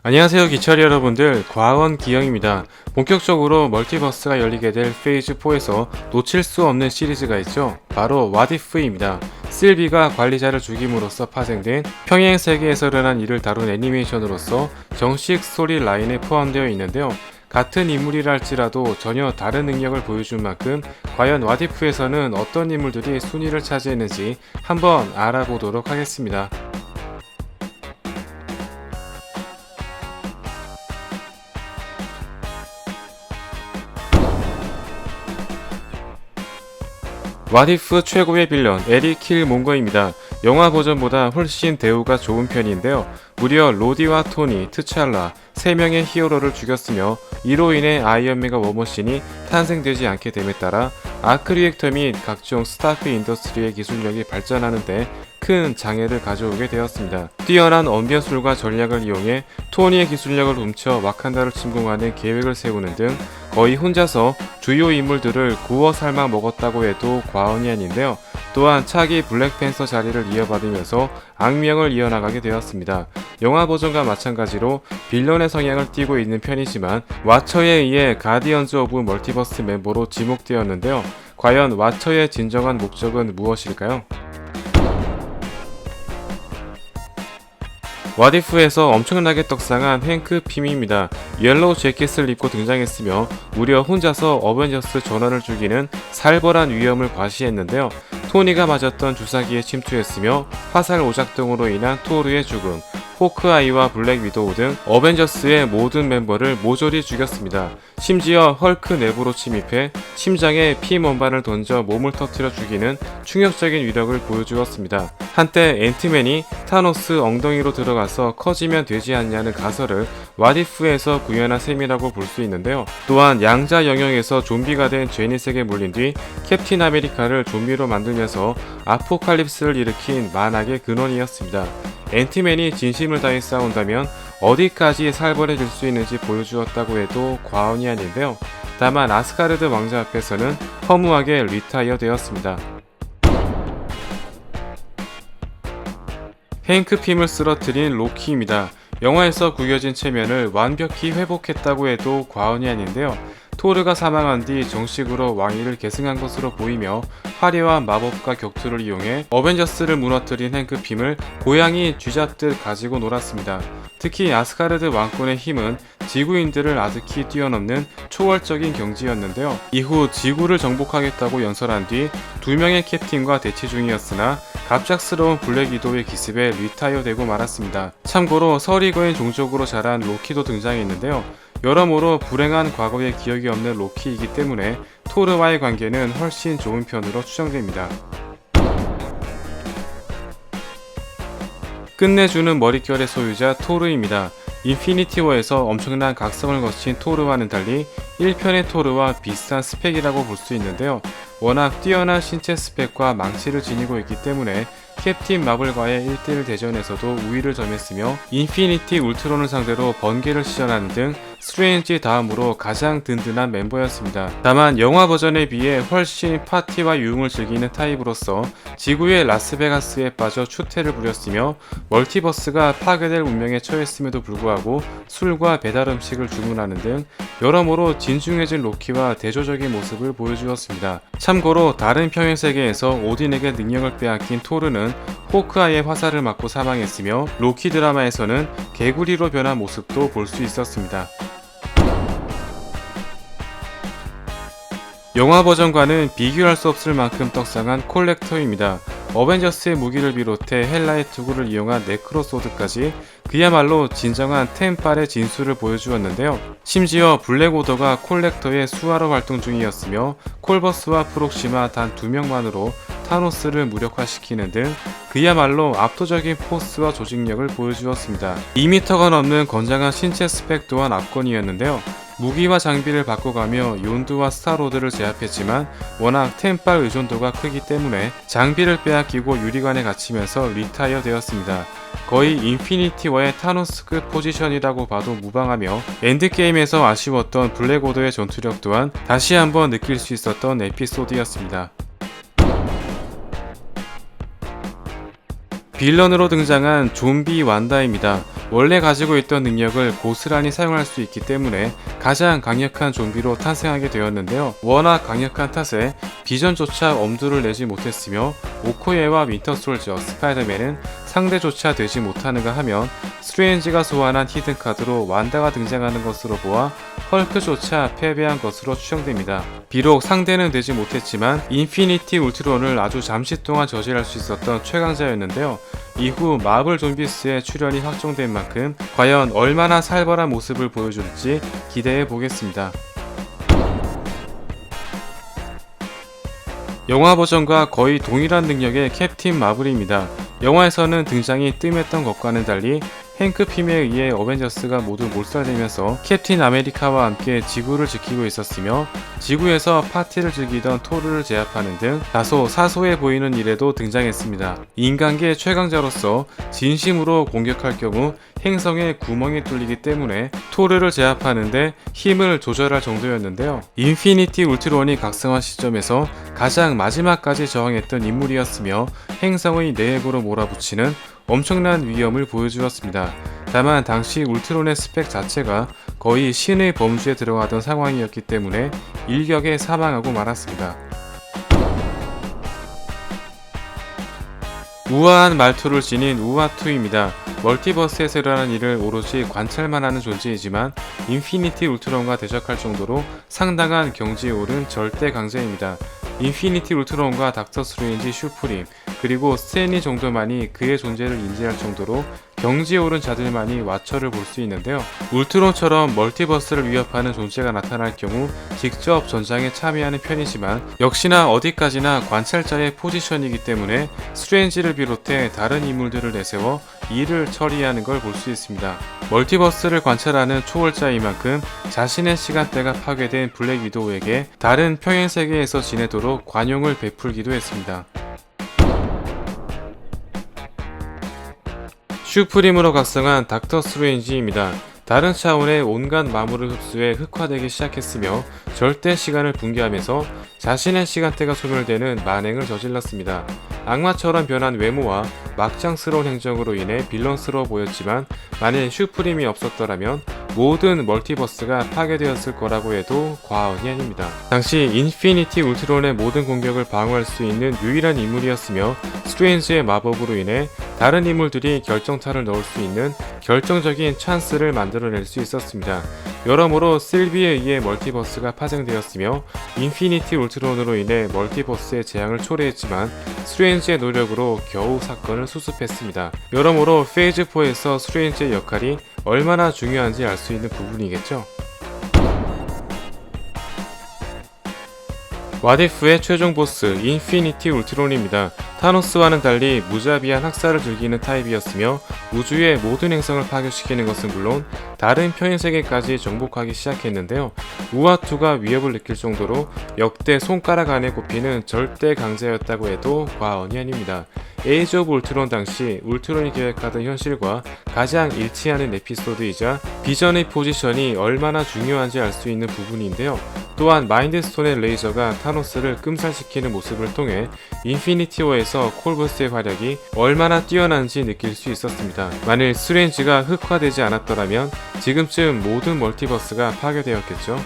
안녕하세요 기철이 여러분들, 과원 기영입니다. 본격적으로 멀티버스가 열리게 될 페이즈 4에서 놓칠 수 없는 시리즈가 있죠. 바로 What If입니다. 실비가 관리자를 죽임으로써 파생된 평행 세계에서 일어난 일을 다룬 애니메이션으로서 정식 스토리 라인에 포함되어 있는데요. 같은 인물이라 할지라도 전혀 다른 능력을 보여준 만큼 과연 What If에서는 어떤 인물들이 순위를 차지했는지 한번 알아보도록 하겠습니다. 왓이프 최고의 빌런 에릭 킬몬거입니다. 영화 버전보다 훨씬 대우가 좋은 편인데요. 무려 로디와 토니, 트찰라 3명의 히어로를 죽였으며 이로 인해 아이언맨과 워머신이 탄생되지 않게 됨에 따라 아크 리액터 및 각종 스타크 인더스트리의 기술력이 발전하는데 큰 장애를 가져오게 되었습니다. 뛰어난 언변술과 전략을 이용해 토니의 기술력을 훔쳐 와칸다를 침공하는 계획을 세우는 등 거의 혼자서 주요 인물들을 구워 삶아 먹었다고 해도 과언이 아닌데요. 또한 차기 블랙팬서 자리를 이어받으면서 악명을 이어나가게 되었습니다. 영화 버전과 마찬가지로 빌런의 성향을 띠고 있는 편이지만 와처에 의해 가디언즈 오브 멀티버스 멤버로 지목되었는데요. 과연 와처의 진정한 목적은 무엇일까요? 왓이프에서 엄청나게 떡상한 행크 핌입니다. 옐로우 재킷을 입고 등장했으며 무려 혼자서 어벤져스 전원을 죽이는 살벌한 위험을 과시했는데요. 토니가 맞았던 주사기에 침투했으며 화살 오작동으로 인한 토르의 죽음, 호크아이와 블랙 위도우 등 어벤져스의 모든 멤버를 모조리 죽였습니다. 심지어 헐크 내부로 침입해 심장에 피 원반을 던져 몸을 터뜨려 죽이는 충격적인 위력을 보여주었습니다. 한때 앤트맨이 타노스 엉덩이로 들어가서 커지면 되지 않냐는 가설을 왓이프에서 구현한 셈이라고 볼 수 있는데요. 또한 양자 영역에서 좀비가 된 제닛에게 물린 뒤 캡틴 아메리카를 좀비로 만들면서 아포칼립스를 일으킨 만악의 근원이었습니다. 앤트맨이 진심을 다해 싸운다면 어디까지 살벌해질 수 있는지 보여주었다고 해도 과언이 아닌데요. 다만 아스가르드 왕자 앞에서는 허무하게 리타이어 되었습니다. 행크 핌을 쓰러뜨린 로키입니다. 영화에서 구겨진 체면을 완벽히 회복했다고 해도 과언이 아닌데요. 토르가 사망한 뒤 정식으로 왕위를 계승한 것으로 보이며 화려한 마법과 격투를 이용해 어벤져스를 무너뜨린 행크 핌을 고양이 쥐잡듯 가지고 놀았습니다. 특히 아스가르드 왕권의 힘은 지구인들을 아득히 뛰어넘는 초월적인 경지였는데요. 이후 지구를 정복하겠다고 연설한 뒤 2명의 캡틴과 대치 중이었으나 갑작스러운 블랙 위도우의 기습에 리타이어되고 말았습니다. 참고로 서리거인 종족으로 자란 로키도 등장했는데요. 여러모로 불행한 과거의 기억이 없는 로키이기 때문에 토르와의 관계는 훨씬 좋은 편으로 추정됩니다. 끝내주는 머릿결의 소유자 토르입니다. 인피니티 워에서 엄청난 각성을 거친 토르와는 달리 1편의 토르와 비슷한 스펙이라고 볼 수 있는데요. 워낙 뛰어난 신체 스펙과 망치를 지니고 있기 때문에 캡틴 마블과의 1대1 대전에서도 우위를 점했으며 인피니티 울트론을 상대로 번개를 시전하는 등 스트레인지 다음으로 가장 든든한 멤버였습니다. 다만 영화 버전에 비해 훨씬 파티와 유흥을 즐기는 타입으로서 지구의 라스베가스에 빠져 추태를 부렸으며 멀티버스가 파괴될 운명에 처했음에도 불구하고 술과 배달 음식을 주문하는 등 여러모로 진중해진 로키와 대조적인 모습을 보여주었습니다. 참고로 다른 평행 세계에서 오딘에게 능력을 빼앗긴 토르는 호크아이의 화살을 맞고 사망했으며 로키 드라마에서는 개구리로 변한 모습도 볼 수 있었습니다. 영화 버전과는 비교할 수 없을 만큼 떡상한 콜렉터입니다. 어벤져스의 무기를 비롯해 헬라의 투구를 이용한 네크로소드까지 그야말로 진정한 템빨의 진수를 보여주었는데요. 심지어 블랙오더가 콜렉터의 수하로 활동 중이었으며 콜버스와 프록시마 단 2명만으로 타노스를 무력화시키는 등 그야말로 압도적인 포스와 조직력을 보여주었습니다. 2m가 넘는 건장한 신체 스펙 또한 압권이었는데요. 무기와 장비를 바꿔가며 욘드와 스타로드를 제압했지만 워낙 템빨 의존도가 크기 때문에 장비를 빼앗기고 유리관에 갇히면서 리타이어 되었습니다. 거의 인피니티 워의 타노스급 포지션이라고 봐도 무방하며 엔드게임에서 아쉬웠던 블랙오더의 전투력 또한 다시 한번 느낄 수 있었던 에피소드였습니다. 빌런으로 등장한 좀비 완다입니다. 원래 가지고 있던 능력을 고스란히 사용할 수 있기 때문에 가장 강력한 좀비로 탄생하게 되었는데요. 워낙 강력한 탓에 비전조차 엄두를 내지 못했으며 오코예와 윈터솔저, 스파이더맨은 상대조차 되지 못하는가 하면 스트레인지가 소환한 히든카드로 완다가 등장하는 것으로 보아 헐크조차 패배한 것으로 추정됩니다. 비록 상대는 되지 못했지만 인피니티 울트론을 아주 잠시 동안 저지할 수 있었던 최강자였는데요. 이후 마블 좀비스의 출연이 확정된 만큼 과연 얼마나 살벌한 모습을 보여줄지 기대해 보겠습니다. 영화 버전과 거의 동일한 능력의 캡틴 마블입니다. 영화에서는 등장이 뜸했던 것과는 달리 행크 핌에 의해 어벤져스가 모두 몰살되면서 캡틴 아메리카와 함께 지구를 지키고 있었으며 지구에서 파티를 즐기던 토르를 제압하는 등 다소 사소해 보이는 일에도 등장했습니다. 인간계 최강자로서 진심으로 공격할 경우 행성에 구멍이 뚫리기 때문에 토르를 제압하는데 힘을 조절할 정도였는데요. 인피니티 울트론이 각성한 시점에서 가장 마지막까지 저항했던 인물이었으며 행성의 내부로 몰아붙이는 엄청난 위험을 보여주었습니다. 다만 당시 울트론의 스펙 자체가 거의 신의 범주에 들어가던 상황이었기 때문에 일격에 사망하고 말았습니다. 우아한 말투를 지닌 우아투입니다. 멀티버스에서 일어나는 일을 오로지 관찰만 하는 존재이지만 인피니티 울트론과 대적할 정도로 상당한 경지에 오른 절대 강자입니다. 인피니티 울트론과 닥터 스트레인지, 슈프림, 그리고 스탠리 정도만이 그의 존재를 인지할 정도로 경지에 오른 자들만이 와처를 볼 수 있는데요. 울트론처럼 멀티버스를 위협하는 존재가 나타날 경우 직접 전장에 참여하는 편이지만 역시나 어디까지나 관찰자의 포지션이기 때문에 스트레인지를 비롯해 다른 인물들을 내세워 일을 처리하는 걸 볼 수 있습니다. 멀티버스를 관찰하는 초월자인 만큼 자신의 시간대가 파괴된 블랙 위도우에게 다른 평행세계에서 지내도록 관용을 베풀기도 했습니다. 슈프림으로 각성한 닥터 스트레인지입니다. 다른 차원의 온갖 마물을 흡수해 흑화되기 시작했으며 절대 시간을 붕괴하면서 자신의 시간대가 소멸되는 만행을 저질렀습니다. 악마처럼 변한 외모와 막장스러운 행정으로 인해 빌런스러워 보였지만 만일 슈프림이 없었더라면 모든 멀티버스가 파괴되었을 거라고 해도 과언이 아닙니다. 당시 인피니티 울트론의 모든 공격을 방어할 수 있는 유일한 인물이었으며 스트레인지의 마법으로 인해 다른 인물들이 결정타를 넣을 수 있는 결정적인 찬스를 만들어낼 수 있었습니다. 여러모로 실비에 의해 멀티버스가 파생되었으며 인피니티 울트론으로 인해 멀티버스의 재앙을 초래했지만 스트레인지의 노력으로 겨우 사건을 수습했습니다. 여러모로 페이즈 4에서 스트레인지의 역할이 얼마나 중요한지 알 수 있는 부분이겠죠. 왓이프의 최종 보스 인피니티 울트론입니다. 타노스와는 달리 무자비한 학살을 즐기는 타입이었으며 우주의 모든 행성을 파괴시키는 것은 물론 다른 평행세계까지 정복하기 시작했는데요. 우아투가 위협을 느낄 정도로 역대 손가락 안에 꼽히는 절대 강자였다고 해도 과언이 아닙니다. 에이지 오브 울트론 당시 울트론이 계획하던 현실과 가장 일치하는 에피소드이자 비전의 포지션이 얼마나 중요한지 알 수 있는 부분인데요. 또한 마인드스톤의 레이저가 타노스를 끔살시키는 모습을 통해 인피니티 워에서 콜버스의 활약이 얼마나 뛰어난지 느낄 수 있었습니다. 만일 스트레인지가 흑화되지 않았더라면 지금쯤 모든 멀티버스가 파괴되었겠죠.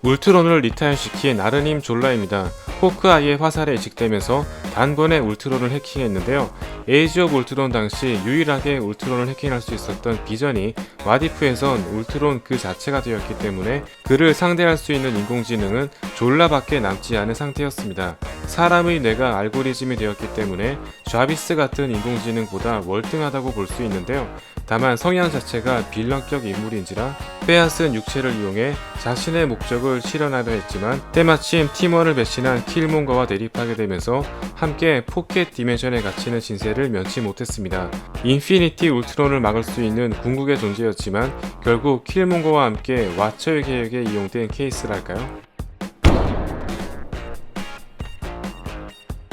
울트론을 리타이어시킨 아르님 졸라입니다. 호크아이의 화살에 이식되면서 단번에 울트론을 해킹했는데요. 에이지 오브 울트론 당시 유일하게 울트론을 해킹할 수 있었던 비전이 왓이프에선 울트론 그 자체가 되었기 때문에 그를 상대할 수 있는 인공지능은 졸라밖에 남지 않은 상태였습니다. 사람의 뇌가 알고리즘이 되었기 때문에 좌비스 같은 인공지능보다 월등하다고 볼 수 있는데요. 다만 성향 자체가 빌런격 인물인지라 빼앗은 육체를 이용해 자신의 목적을 실현하려 했지만 때마침 팀원을 배신한 킬몬거와 대립하게 되면서 함께 포켓 디멘션에 갇히는 신세를 면치 못했습니다. 인피니티 울트론을 막을 수 있는 궁극의 존재였지만 결국 킬몬거와 함께 와처의 계획에 이용된 케이스랄까요?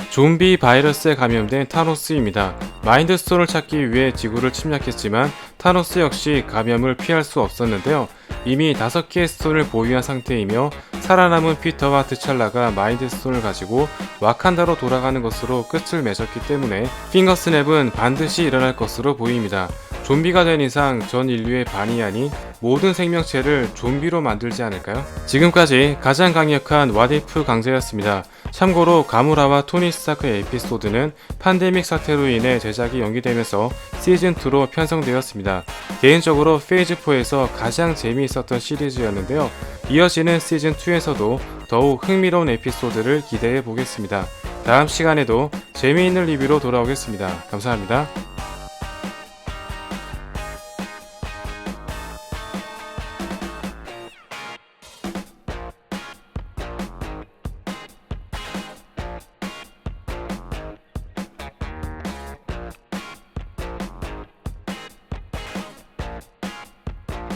좀비 바이러스에 감염된 타노스입니다. 마인드스톤을 찾기 위해 지구를 침략했지만 타노스 역시 감염을 피할 수 없었는데요. 이미 5개의 스톤을 보유한 상태이며 살아남은 피터와 트찰라가 마인드스톤을 가지고 와칸다로 돌아가는 것으로 끝을 맺었기 때문에 핑거스냅은 반드시 일어날 것으로 보입니다. 좀비가 된 이상 전 인류의 반이 아닌 모든 생명체를 좀비로 만들지 않을까요? 지금까지 가장 강력한 왓이프 강좌였습니다. 참고로 가무라와 토니 스타크의 에피소드는 팬데믹 사태로 인해 제작이 연기되면서 시즌2로 편성되었습니다. 개인적으로 페이즈4에서 가장 재미있었던 시리즈였는데요. 이어지는 시즌2에서도 더욱 흥미로운 에피소드를 기대해 보겠습니다. 다음 시간에도 재미있는 리뷰로 돌아오겠습니다. 감사합니다.